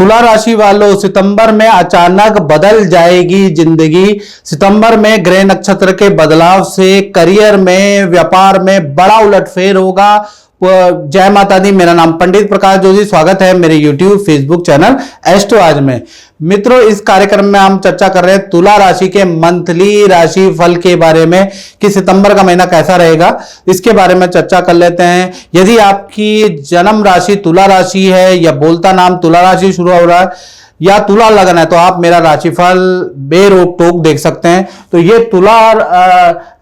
तुला राशि वालों, सितंबर में अचानक बदल जाएगी जिंदगी। सितंबर में ग्रह नक्षत्र के बदलाव से करियर में, व्यापार में बड़ा उलटफेर होगा। जय माता दी। मेरा नाम पंडित प्रकाश जोशी। स्वागत है मेरे YouTube फेसबुक चैनल एस्ट्रो आज में। मित्रों, इस कार्यक्रम में हम चर्चा कर रहे हैं तुला राशि के मंथली राशि फल के बारे में कि सितंबर का महीना कैसा रहेगा, इसके बारे में चर्चा कर लेते हैं। यदि आपकी जन्म राशि तुला राशि है या बोलता नाम तुला राशि शुरू हो रहा है या तुला लगन है तो आप मेरा राशिफल बेरोक टोक देख सकते हैं। तो ये तुला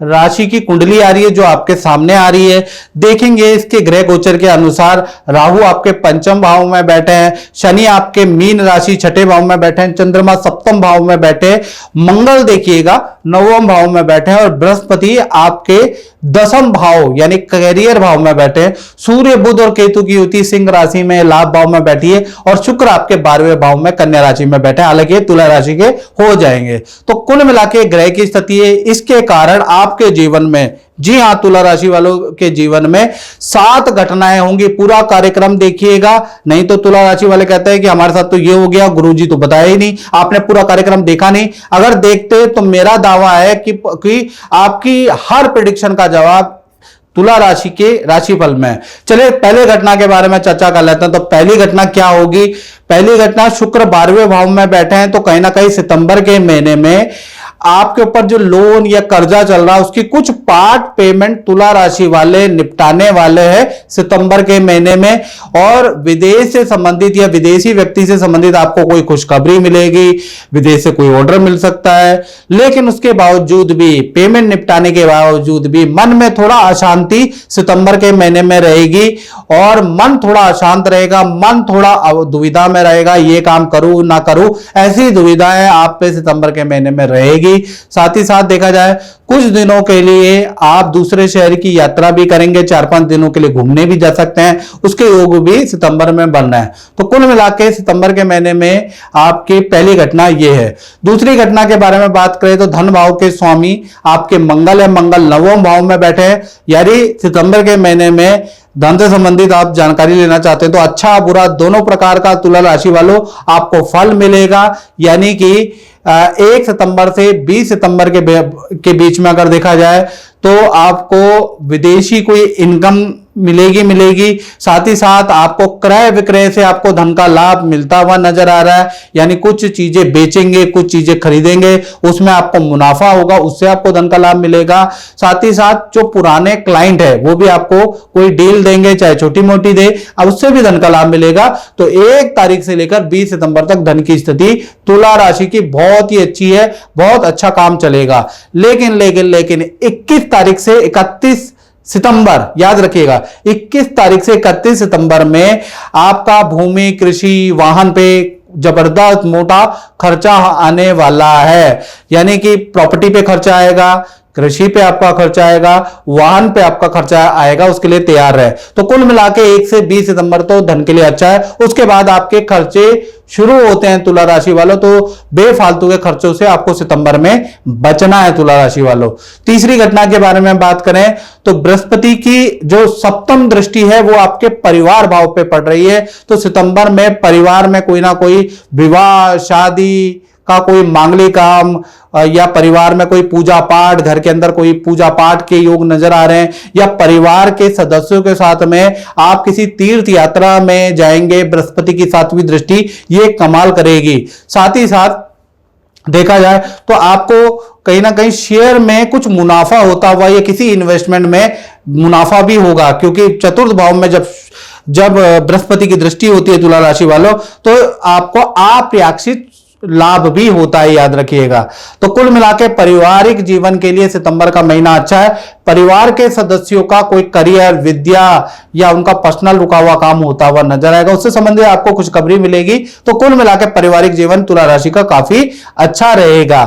राशि की कुंडली आ रही है जो आपके सामने आ रही है। देखेंगे इसके ग्रह गोचर के अनुसार राहु आपके पंचम भाव में बैठे हैं, शनि आपके मीन राशि छठे भाव में बैठे हैं, चंद्रमा सप्तम भाव में बैठे, मंगल देखिएगा नवम भाव में बैठे हैं और बृहस्पति आपके दसम भाव यानी करियर भाव में बैठे हैं। सूर्य बुध और केतु की युति सिंह राशि में लाभ भाव में बैठी है और शुक्र आपके 12वें भाव में कन्या राशि में बैठे हैं। हालांकि तुला राशि के हो जाएंगे। तो कुल मिलाकर ग्रह की स्थिति है, इसके कारण आपके जीवन में, जी हां, तुला राशि वालों के जीवन में 7 घटनाएं होंगी। पूरा कार्यक्रम देखिएगा, नहीं तो तुला राशि वाले कहते हैं कि हमारे साथ तो ये हो गया, गुरुजी तो बताया ही नहीं, आपने पूरा कार्यक्रम देखा नहीं। अगर देखते तो मेरा दावा है कि आपकी हर प्रेडिक्शन का जवाब तुला राशि के राशिफल में। चलिए पहले घटना के बारे में चर्चा कर लेते हैं। तो पहली घटना क्या होगी? पहली घटना, शुक्र 12वें भाव में बैठे हैं तो कहीं ना कहीं सितंबर के महीने में आपके ऊपर जो लोन या कर्जा चल रहा है उसकी कुछ पार्ट पेमेंट तुला राशि वाले निपटाने वाले हैं सितंबर के महीने में। और विदेश से संबंधित या विदेशी व्यक्ति से संबंधित आपको कोई खुशखबरी मिलेगी, विदेश से कोई ऑर्डर मिल सकता है। लेकिन उसके बावजूद भी, पेमेंट निपटाने के बावजूद भी मन में थोड़ा अशांति सितंबर के महीने में रहेगी और मन थोड़ा अशांत रहेगा, मन थोड़ा दुविधा में रहेगा, ये काम करूं ना करूं, ऐसी दुविधाएं आप पे सितंबर के महीने में रहेगी। साथ ही साथ देखा जाए कुछ दिनों के लिए आप दूसरे शहर की यात्रा भी करेंगे, 4-5 दिनों के लिए घूमने भी जा सकते हैं, उसके योग भी सितंबर में बन रहे हैं। तो कुल मिलाकर सितंबर के महीने में आपकी पहली घटना यह है। दूसरी घटना के बारे में बात करें तो धन भाव के स्वामी आपके मंगल है, मंगल नवम भाव में बैठे हैं। यानी सितंबर के महीने में धन से संबंधित आप जानकारी लेना चाहते हैं तो अच्छा बुरा दोनों प्रकार का तुला राशि वालों आपको फल मिलेगा। यानी कि 1 सितंबर से 20 सितंबर के बीच में अगर देखा जाए तो आपको विदेशी कोई इनकम मिलेगी। साथ ही साथ आपको क्रय विक्रय से आपको धन का लाभ मिलता हुआ नजर आ रहा है। यानी कुछ चीजें बेचेंगे, कुछ चीजें खरीदेंगे, उसमें आपको मुनाफा होगा, उससे आपको धन का लाभ मिलेगा। साथ ही साथ जो पुराने क्लाइंट है वो भी आपको कोई डील देंगे, चाहे छोटी मोटी दे, अब उससे भी धन का लाभ मिलेगा। तो 1 तारीख से लेकर 20 सितंबर तक धन की स्थिति तुला राशि की बहुत ही अच्छी है, बहुत अच्छा काम चलेगा। लेकिन 21 तारीख से 31 सितंबर, याद रखिएगा, 21 तारीख से 31 सितंबर में आपका भूमि, कृषि, वाहन पे जबरदस्त मोटा खर्चा आने वाला है। यानी कि प्रॉपर्टी पे खर्चा आएगा, कृषि पे आपका खर्चा आएगा, वाहन पे आपका खर्चा आएगा, उसके लिए तैयार है। तो कुल मिला के 1 से 20 सितंबर तो धन के लिए अच्छा है। उसके बाद आपके खर्चे शुरू होते हैं तुला राशि वालों, तो बेफालतू के खर्चों से आपको सितंबर में बचना है तुला राशि वालों। तीसरी घटना के बारे में बात करें तो बृहस्पति की जो सप्तम दृष्टि है वो आपके परिवार भाव पे पड़ रही है। तो सितंबर में परिवार में कोई ना कोई विवाह, शादी का कोई मांगलिक काम या परिवार में कोई पूजा पाठ, घर के अंदर कोई पूजा पाठ के योग नजर आ रहे हैं, या परिवार के सदस्यों के साथ में आप किसी तीर्थ यात्रा में जाएंगे। बृहस्पति की 7वीं दृष्टि ये कमाल करेगी। साथ ही साथ देखा जाए तो आपको कहीं ना कहीं शेयर में कुछ मुनाफा होता हुआ या किसी इन्वेस्टमेंट में मुनाफा भी होगा, क्योंकि चतुर्थ भाव में जब बृहस्पति की दृष्टि होती है तुला राशि वालों तो आपको अप्रत्याशित लाभ भी होता है, याद रखिएगा। तो कुल मिलाकर पारिवारिक जीवन के लिए सितंबर का महीना अच्छा है। परिवार के सदस्यों का कोई करियर, विद्या या उनका पर्सनल रुका हुआ काम होता हुआ नजर आएगा, उससे संबंधित आपको खुशखबरी मिलेगी। तो कुल मिलाकर पारिवारिक जीवन तुला राशि का काफी अच्छा रहेगा।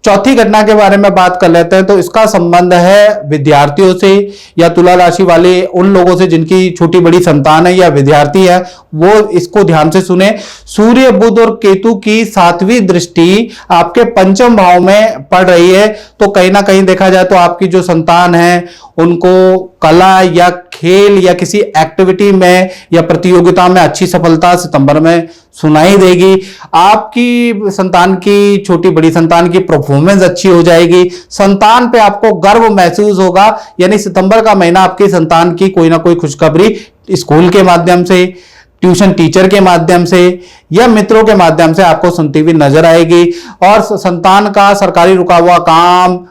चौथी घटना के बारे में बात कर लेते हैं। तो इसका संबंध है विद्यार्थियों से या तुला राशि वाले उन लोगों से जिनकी छोटी बड़ी संतान है या विद्यार्थी है, वो इसको ध्यान से सुने। सूर्य, बुध और केतु की 7वीं दृष्टि आपके पंचम भाव में पड़ रही है। तो कहीं ना कहीं देखा जाए तो आपकी जो संतान है उनको कला या खेल या किसी एक्टिविटी में या प्रतियोगिता में अच्छी सफलता सितंबर में सुनाई देगी। आपकी संतान की, छोटी बड़ी संतान की परफॉर्मेंस अच्छी हो जाएगी। संतान पे आपको गर्व महसूस होगा, यानी सितंबर का महीना आपकी संतान की कोई ना कोई खुशखबरी स्कूल के माध्यम से, ट्यूशन टीचर के माध्यम से या मित्रों के माध्यम से आपको सुनती हुई नजर आएगी। और संतान का सरकारी रुका हुआ काम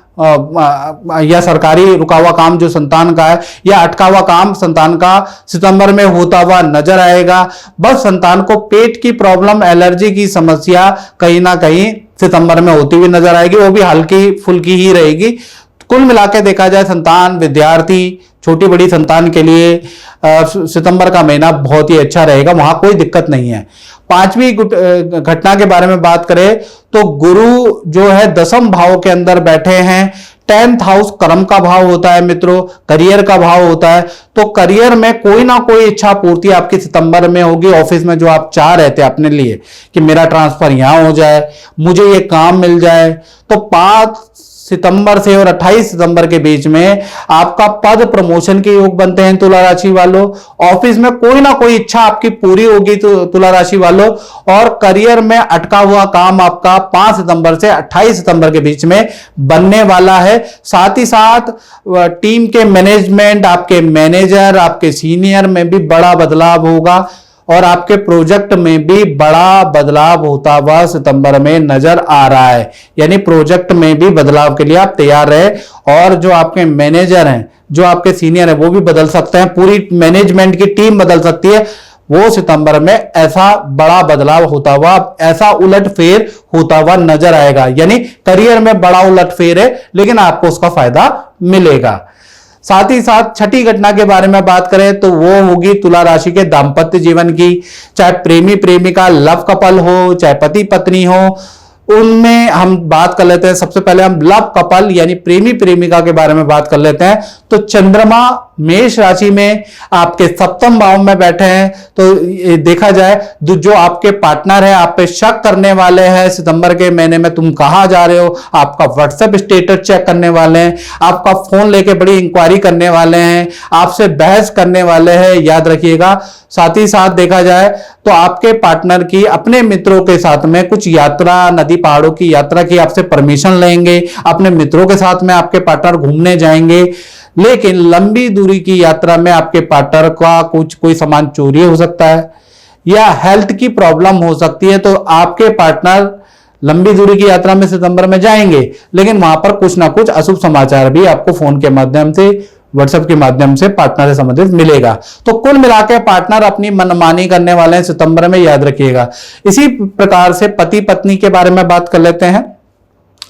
या सरकारी रुका हुआ काम जो संतान का है या अटका हुआ काम संतान का सितंबर में होता हुआ नजर आएगा। बस संतान को पेट की प्रॉब्लम, एलर्जी की समस्या कहीं ना कहीं सितंबर में होती हुई नजर आएगी, वो भी हल्की फुल्की ही रहेगी। कुल मिलाकर देखा जाए संतान, विद्यार्थी, छोटी बड़ी संतान के लिए सितंबर का महीना बहुत ही अच्छा रहेगा, वहां कोई दिक्कत नहीं है। पांचवी घटना के बारे में बात करें तो गुरु जो है 10वें भाव के अंदर बैठे हैं। 10th हाउस कर्म का भाव होता है मित्रों, करियर का भाव होता है। तो करियर में कोई ना कोई इच्छा पूर्ति आपकी सितंबर में होगी। ऑफिस में जो आप चाह रहे थे अपने लिए कि मेरा ट्रांसफर यहां हो जाए, मुझे ये काम मिल जाए, तो 5 सितंबर से और 28 सितंबर के बीच में आपका पद प्रमोशन के योग बनते हैं तुला राशि वालों। ऑफिस में कोई ना कोई इच्छा आपकी पूरी होगी तुला राशि वालों। और करियर में अटका हुआ काम आपका 5 सितंबर से 28 सितंबर के बीच में बनने वाला है। साथ ही साथ टीम के मैनेजमेंट, आपके मैनेजर, आपके सीनियर में भी बड़ा बदलाव होगा और आपके प्रोजेक्ट में भी बड़ा बदलाव होता हुआ सितंबर में नजर आ रहा है। यानी प्रोजेक्ट में भी बदलाव के लिए आप तैयार रहे। और जो आपके मैनेजर हैं, जो आपके सीनियर हैं, वो भी बदल सकते हैं, पूरी मैनेजमेंट की टीम बदल सकती है। वो सितंबर में ऐसा बड़ा बदलाव होता हुआ, ऐसा उलटफेर होता हुआ नजर आएगा। यानी करियर में बड़ा उलटफेर है, लेकिन आपको उसका फायदा मिलेगा। साथ ही साथ छठी घटना के बारे में बात करें तो वो होगी तुला राशि के दाम्पत्य जीवन की। चाहे प्रेमी प्रेमिका, लव कपल हो, चाहे पति पत्नी हो, उनमें हम बात कर लेते हैं। सबसे पहले हम लव कपल यानी प्रेमी प्रेमिका के बारे में बात कर लेते हैं। तो चंद्रमा मेष राशि में आपके 7वें भाव में बैठे हैं। तो देखा जाए जो आपके पार्टनर है आप पे शक करने वाले हैं सितंबर के महीने में, तुम कहां जा रहे हो, आपका व्हाट्सएप स्टेटस चेक करने वाले हैं, आपका फोन लेके बड़ी इंक्वायरी करने वाले हैं, आपसे बहस करने वाले हैं, याद रखिएगा। साथ ही साथ देखा जाए तो आपके पार्टनर की अपने मित्रों के साथ में कुछ यात्रा, नदी पहाड़ों की यात्रा की आपसे परमिशन लेंगे, अपने मित्रों के साथ में आपके पार्टनर घूमने जाएंगे। लेकिन लंबी दूरी की यात्रा में आपके पार्टनर का कोई सामान चोरी हो सकता है या हेल्थ की प्रॉब्लम हो सकती है। तो आपके पार्टनर लंबी दूरी की यात्रा में सितंबर में जाएंगे, लेकिन वहां पर कुछ ना कुछ अशुभ समाचार भी आपको फोन के माध्यम से, व्हाट्सएप के माध्यम से पार्टनर से संबंधित मिलेगा। तो कुल मिलाकर पार्टनर अपनी मनमानी करने वाले हैं सितंबर में, याद रखिएगा। इसी प्रकार से पति पत्नी के बारे में बात कर लेते हैं।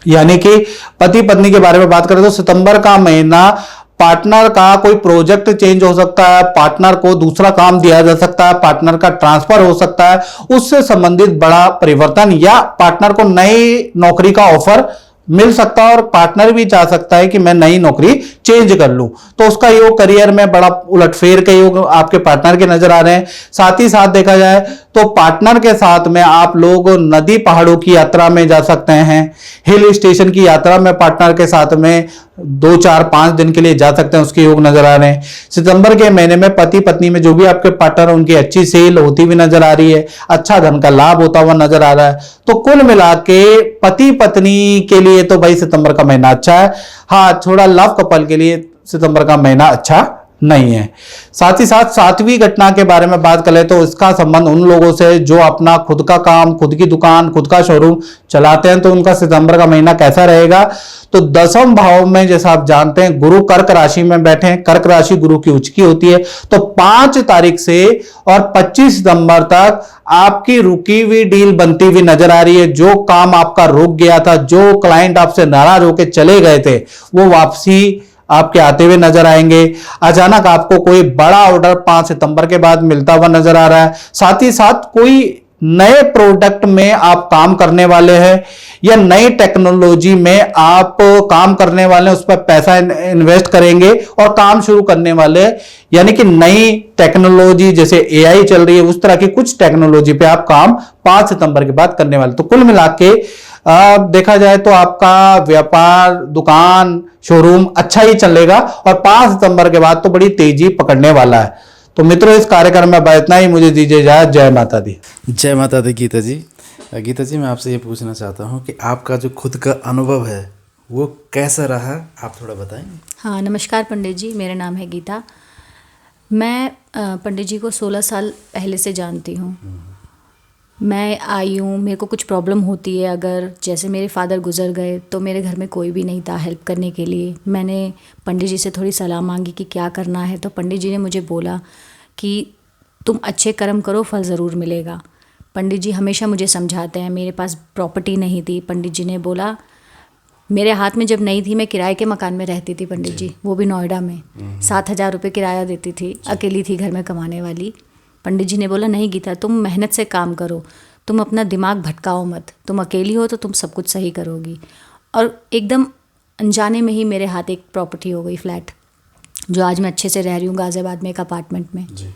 यानी कि पति पत्नी के बारे में बात करें तो सितंबर का महीना पार्टनर का कोई प्रोजेक्ट चेंज हो सकता है, पार्टनर को दूसरा काम दिया जा सकता है, पार्टनर का ट्रांसफर हो सकता है, उससे संबंधित बड़ा परिवर्तन या पार्टनर को नई नौकरी का ऑफर मिल सकता है और पार्टनर भी चाह सकता है कि मैं नई नौकरी चेंज कर लूं। तो उसका योग करियर में बड़ा उलटफेर के योग आपके पार्टनर के नजर आ रहे हैं। साथ ही साथ देखा जाए तो पार्टनर के साथ में आप लोग नदी पहाड़ों की यात्रा में जा सकते हैं, हिल स्टेशन की यात्रा में पार्टनर के साथ में 2, 4, 5 दिन के लिए जा सकते हैं, उसके योग नजर आ रहे हैं। सितंबर के महीने में पति पत्नी में जो भी आपके पार्टनर, उनकी अच्छी सेल होती हुई नजर आ रही है, अच्छा धन का लाभ होता हुआ नजर आ रहा है। तो कुल मिला के पति पत्नी के लिए तो भाई सितंबर का महीना अच्छा है। हाँ, थोड़ा लव कपल के लिए सितंबर का महीना अच्छा नहीं है। साथ ही साथ 7वीं घटना के बारे में बात करें तो इसका संबंध उन लोगों से जो अपना खुद का काम, खुद की दुकान, खुद का शोरूम चलाते हैं। तो उनका सितंबर का महीना कैसा रहेगा? तो 10वें भाव में जैसा आप जानते हैं गुरु कर्क राशि में बैठे हैं। कर्क राशि गुरु की उच्च की होती है। तो 5 तारीख से और 25 सितंबर तक आपकी रुकी हुई डील बनती हुई नजर आ रही है। जो काम आपका रुक गया था, जो क्लाइंट आपसे नाराज होकर चले गए थे, वो वापसी आपके आते हुए नजर आएंगे। अचानक आपको कोई बड़ा ऑर्डर 5 सितंबर के बाद मिलता हुआ नजर आ रहा है। साथ ही साथ कोई नए प्रोडक्ट में आप काम करने वाले हैं या नई टेक्नोलॉजी में आप काम करने वाले हैं, उस पर पैसा इन्वेस्ट करेंगे और काम शुरू करने वाले हैं। यानी कि नई टेक्नोलॉजी जैसे एआई चल रही है, उस तरह की कुछ टेक्नोलॉजी पे आप काम 5 सितंबर के बाद करने वाले। तो कुल मिला के देखा जाए तो आपका व्यापार, दुकान, शोरूम अच्छा ही चलेगा और 5 सितंबर के बाद तो बड़ी तेजी पकड़ने वाला है। तो मित्रों, इस कार्यक्रम में बस इतना ही। मुझे दीजिए इजाजत। जय माता दी। जय माता दी गीता जी। गीता जी, मैं आपसे ये पूछना चाहता हूँ कि आपका जो खुद का अनुभव है वो कैसा रहा, आप थोड़ा बताएंगे? हाँ, नमस्कार पंडित जी, मेरा नाम है गीता। मैं पंडित जी को 16 साल पहले से जानती हूँ। मैं आई हूँ, मेरे को कुछ प्रॉब्लम होती है, अगर जैसे मेरे फादर गुजर गए तो मेरे घर में कोई भी नहीं था हेल्प करने के लिए। मैंने पंडित जी से थोड़ी सलाह मांगी कि क्या करना है, तो पंडित जी ने मुझे बोला कि तुम अच्छे कर्म करो, फल ज़रूर मिलेगा। पंडित जी हमेशा मुझे समझाते हैं। मेरे पास प्रॉपर्टी नहीं थी, पंडित जी ने बोला, मेरे हाथ में जब नहीं थी, मैं किराए के मकान में रहती थी पंडित जी, वो भी नोएडा में। 7,000 रुपये किराया देती थी, अकेली थी घर में कमाने वाली। पंडित जी ने बोला, नहीं गीता, तुम मेहनत से काम करो, तुम अपना दिमाग भटकाओ मत, तुम अकेली हो तो तुम सब कुछ सही करोगी। और एकदम अनजाने में ही मेरे हाथ एक प्रॉपर्टी हो गई, फ्लैट, जो आज मैं अच्छे से रह रही हूँ गाज़ियाबाद में एक अपार्टमेंट में जी।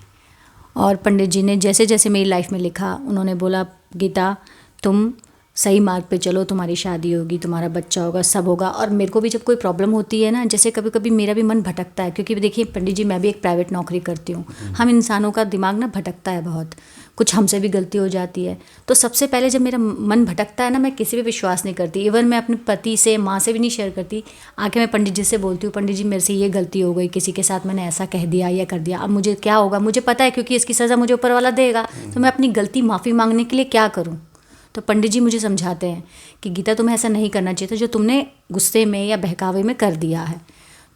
और पंडित जी ने जैसे जैसे मेरी लाइफ में लिखा, उन्होंने बोला, गीता तुम सही मार्ग पे चलो, तुम्हारी शादी होगी, तुम्हारा बच्चा होगा, सब होगा। और मेरे को भी जब कोई प्रॉब्लम होती है ना, जैसे कभी कभी मेरा भी मन भटकता है, क्योंकि देखिए पंडित जी, मैं भी एक प्राइवेट नौकरी करती हूँ। हम इंसानों का दिमाग ना भटकता है बहुत, कुछ हमसे भी गलती हो जाती है। तो सबसे पहले जब मेरा मन भटकता है ना, मैं किसी पे विश्वास नहीं करती। इवन मैं अपने पति से, माँ से भी नहीं शेयर करती। आके मैं पंडित जी से बोलती हूँ, पंडित जी मेरे से ये गलती हो गई, किसी के साथ मैंने ऐसा कह दिया या कर दिया, अब मुझे क्या होगा, मुझे पता है क्योंकि इसकी सज़ा मुझे ऊपर वाला देगा, तो मैं अपनी गलती माफ़ी मांगने के लिए क्या करूँ। तो पंडित जी मुझे समझाते हैं कि गीता तुम्हें ऐसा नहीं करना चाहिए था, जो तुमने गुस्से में या बहकावे में कर दिया है,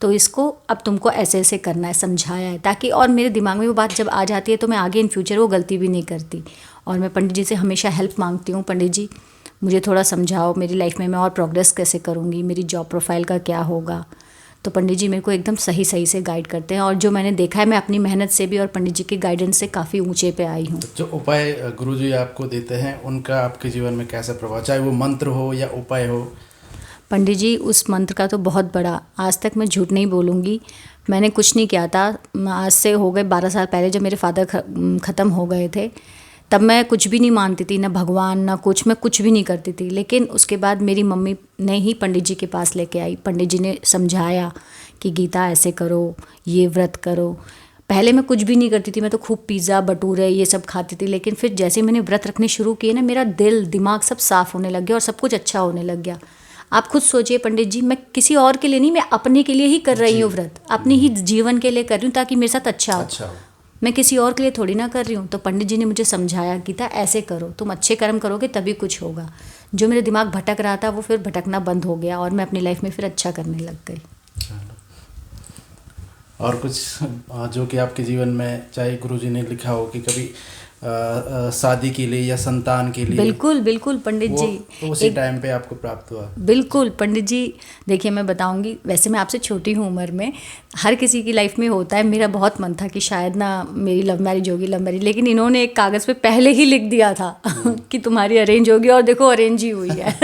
तो इसको अब तुमको ऐसे ऐसे करना है, समझाया है, ताकि और मेरे दिमाग में वो बात जब आ जाती है तो मैं आगे इन फ्यूचर वो गलती भी नहीं करती। और मैं पंडित जी से हमेशा हेल्प मांगती हूँ, पंडित जी मुझे थोड़ा समझाओ, मेरी लाइफ में मैं और प्रोग्रेस कैसे करूँगी, मेरी जॉब प्रोफाइल का क्या होगा। तो पंडित जी मेरे को एकदम सही सही से गाइड करते हैं, और जो मैंने देखा है, मैं अपनी मेहनत से भी और पंडित जी के गाइडेंस से काफ़ी ऊंचे पे आई हूँ। तो जो उपाय गुरुजी आपको देते हैं उनका आपके जीवन में कैसा प्रभाव, चाहे वो मंत्र हो या उपाय हो? पंडित जी उस मंत्र का तो बहुत बड़ा, आज तक मैं झूठ नहीं बोलूँगी, मैंने कुछ नहीं किया था। आज से हो गए 12 साल पहले, जब मेरे फादर ख़त्म हो गए थे, तब मैं कुछ भी नहीं मानती थी, ना भगवान ना कुछ, मैं कुछ भी नहीं करती थी। लेकिन उसके बाद मेरी मम्मी ने ही पंडित जी के पास लेके आई। पंडित जी ने समझाया कि गीता ऐसे करो, ये व्रत करो। पहले मैं कुछ भी नहीं करती थी, मैं तो खूब पिज़्ज़ा भटूरे ये सब खाती थी। लेकिन फिर जैसे मैंने व्रत रखने शुरू किए ना, मेरा दिल दिमाग सब साफ़ होने लग गया और सब कुछ अच्छा होने लग गया। आप खुद सोचिए पंडित जी, मैं किसी और के लिए नहीं, मैं अपने के लिए ही कर रही हूँ व्रत, अपनी ही जीवन के लिए कर रही हूँ, ताकि मेरे साथ अच्छा हो। मैं किसी और के लिए थोड़ी ना कर रही हूँ। तो पंडित जी ने मुझे समझाया, गीता ऐसे करो, तुम अच्छे कर्म करोगे तभी कुछ होगा। जो मेरे दिमाग भटक रहा था वो फिर भटकना बंद हो गया और मैं अपनी लाइफ में फिर अच्छा करने लग गई। और कुछ जो कि आपके जीवन में, चाहे गुरुजी ने लिखा हो कि कभी शादी के लिए या संतान के लिए? बिल्कुल बिल्कुल पंडित जी, तो उसी टाइम पे आपको प्राप्त हुआ? बिल्कुल पंडित जी, देखिए मैं बताऊंगी, वैसे मैं आपसे छोटी हूँ उम्र में, हर किसी की लाइफ में होता है। मेरा बहुत मन था कि शायद ना मेरी लव मैरिज होगी, लेकिन इन्होंने एक कागज़ पे पहले ही लिख दिया था कि तुम्हारी अरेंज होगी, और देखो अरेंज ही हुई है।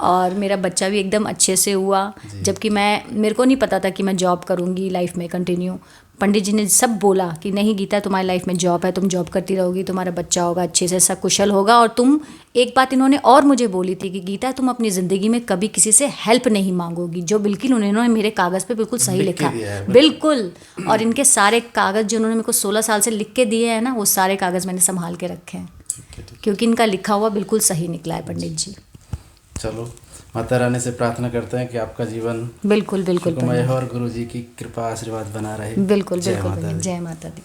और मेरा बच्चा भी एकदम अच्छे से हुआ, जबकि मेरे को नहीं पता था कि मैं जॉब करूँगी लाइफ में कंटिन्यू। पंडित जी ने सब बोला कि नहीं गीता, तुम्हारी लाइफ में जॉब है, तुम जॉब करती रहोगी, तुम्हारा बच्चा होगा, अच्छे से सकुशल होगा। और तुम, एक बात इन्होंने और मुझे बोली थी कि गीता, तुम अपनी ज़िंदगी में कभी किसी से हेल्प नहीं मांगोगी, जो बिल्कुल उन्होंने मेरे कागज़ पे बिल्कुल सही लिखा, बिल्कुल। और इनके सारे कागज़ जो उन्होंने मेरे को 16 साल से लिख के दिए हैं ना, वो सारे कागज़ मैंने संभाल के रखे हैं, क्योंकि इनका लिखा हुआ बिल्कुल सही निकला है पंडित जी। चलो, माता रानी से प्रार्थना करते हैं कि आपका जीवन बिल्कुल बिल्कुल सुखमय हो और गुरु जी की कृपा आशीर्वाद बना रहे। बिल्कुल बिल्कुल, जय माता दी।